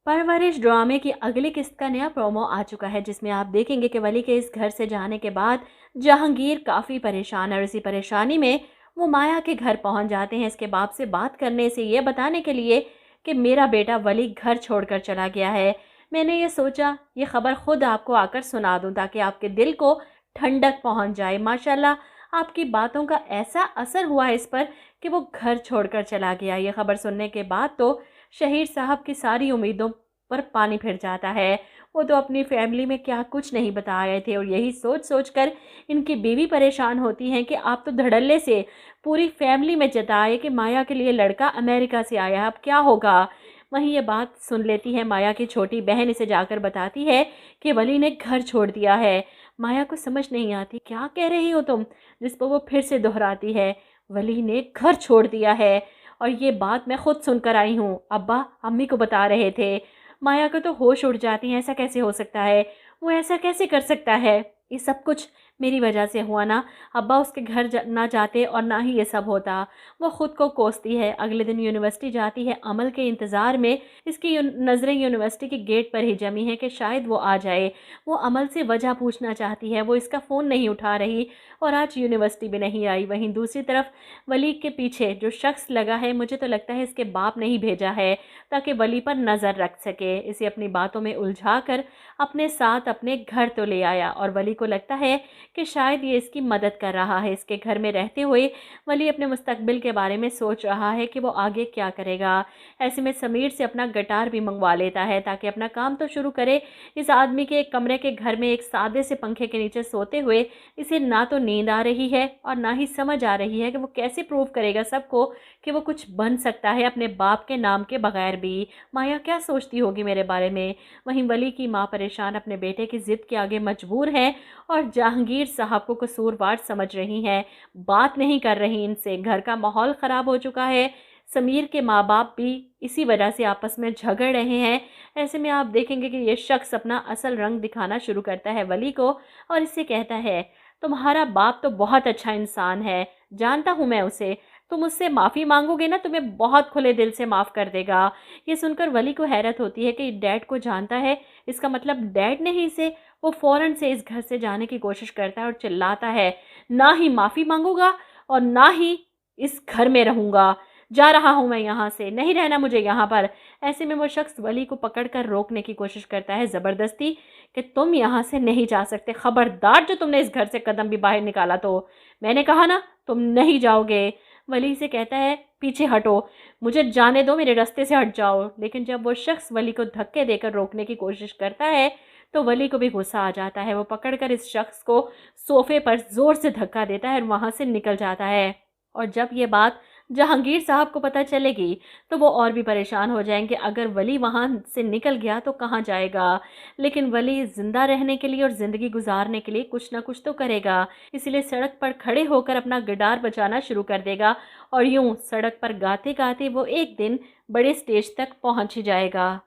परवरिश ड्रामे की अगली किस्त का नया प्रोमो आ चुका है, जिसमें आप देखेंगे कि वली के इस घर से जाने के बाद जहांगीर काफ़ी परेशान है और इसी परेशानी में वो माया के घर पहुंच जाते हैं इसके बाप से बात करने से ये बताने के लिए कि मेरा बेटा वली घर छोड़कर चला गया है। मैंने ये सोचा ये खबर खुद आपको आकर सुना दूं ताकि आपके दिल को ठंडक पहुंच जाए। माशाल्लाह आपकी बातों का ऐसा असर हुआ इस पर कि वो घर छोड़कर चला गया। ये खबर सुनने के बाद तो शहीर साहब की सारी उम्मीदों पर पानी फिर जाता है। वो तो अपनी फैमिली में क्या कुछ नहीं बता रहे थे और यही सोच सोच कर इनकी बीवी परेशान होती हैं कि आप तो धड़ल्ले से पूरी फैमिली में जताए कि माया के लिए लड़का अमेरिका से आया है, अब क्या होगा। वहीं ये बात सुन लेती है माया की छोटी बहन, इसे जाकर बताती है कि वली ने घर छोड़ दिया है। माया को समझ नहीं आती क्या कह रही हो तुम, जिस पर वो फिर से दोहराती है वली ने घर छोड़ दिया है और ये बात मैं खुद सुनकर आई हूँ, अब्बा अम्मी को बता रहे थे। माया को तो होश उड़ जाती है, ऐसा कैसे हो सकता है, वो ऐसा कैसे कर सकता है, ये सब कुछ मेरी वजह से हुआ ना, अब्बा उसके घर ना जाते और ना ही ये सब होता। वो ख़ुद को कोसती है। अगले दिन यूनिवर्सिटी जाती है अमल के इंतज़ार में। इसकी नज़रें यूनिवर्सिटी के गेट पर ही जमी है कि शायद वो आ जाए। वो अमल से वजह पूछना चाहती है, वो इसका फ़ोन नहीं उठा रही और आज यूनिवर्सिटी भी नहीं आई। वहीं दूसरी तरफ वली के पीछे जो शख्स लगा है, मुझे तो लगता है इसके बाप ने ही भेजा है ताकि वली पर नज़र रख सके। इसे अपनी बातों में उलझा कर अपने साथ अपने घर तो ले आया और वली को लगता है कि शायद ये इसकी मदद कर रहा है। इसके घर में रहते हुए वली अपने मुस्तकबिल के बारे में सोच रहा है कि वो आगे क्या करेगा। ऐसे में समीर से अपना गिटार भी मंगवा लेता है ताकि अपना काम तो शुरू करे। इस आदमी के एक कमरे के घर में एक सादे से पंखे के नीचे सोते हुए इसे ना तो नींद आ रही है और ना ही समझ आ रही है कि वो कैसे प्रूव करेगा सबको कि वो कुछ बन सकता है अपने बाप के नाम के बगैर भी। माया क्या सोचती होगी मेरे बारे में। वहीं वली की माँ परेशान अपने बेटे की ज़िद के आगे मजबूर है और जहांगीर साहब को कसूरवार समझ रही हैं, बात नहीं कर रही इनसे। घर का माहौल ख़राब हो चुका है। समीर के माँ बाप भी इसी वजह से आपस में झगड़ रहे हैं। ऐसे में आप देखेंगे कि ये शख्स अपना असल रंग दिखाना शुरू करता है वली को और इससे कहता है तुम्हारा बाप तो बहुत अच्छा इंसान है, जानता हूँ मैं उसे, तुम उससे माफ़ी मांगोगे ना तुम्हें बहुत खुले दिल से माफ़ कर देगा। ये सुनकर वली को हैरत होती है कि डैड को जानता है, इसका मतलब डैड ने ही इसे। वो फ़ौरन से इस घर से जाने की कोशिश करता है और चिल्लाता है ना ही माफ़ी मांगूंगा और ना ही इस घर में रहूँगा, जा रहा हूँ मैं यहाँ से, नहीं रहना मुझे यहाँ पर। ऐसे में वो शख्स वली को पकड़कर रोकने की कोशिश करता है ज़बरदस्ती कि तुम यहाँ से नहीं जा सकते, खबरदार जो तुमने इस घर से कदम भी बाहर निकाला तो मैंने कहा ना तुम नहीं जाओगे। वली से कहता है पीछे हटो, मुझे जाने दो, मेरे रास्ते से हट जाओ। लेकिन जब वो शख्स वली को धक्के देकर रोकने की कोशिश करता है तो वली को भी गुस्सा आ जाता है। वो पकड़कर इस शख्स को सोफे पर ज़ोर से धक्का देता है और वहाँ से निकल जाता है। और जब ये बात जहांगीर साहब को पता चलेगी तो वो और भी परेशान हो जाएंगे। अगर वली वहाँ से निकल गया तो कहाँ जाएगा। लेकिन वली ज़िंदा रहने के लिए और ज़िंदगी गुजारने के लिए कुछ ना कुछ तो करेगा। इसलिए सड़क पर खड़े होकर अपना गिटार बजाना शुरू कर देगा और यूं सड़क पर गाते गाते वो एक दिन बड़े स्टेज तक पहुँच ही जाएगा।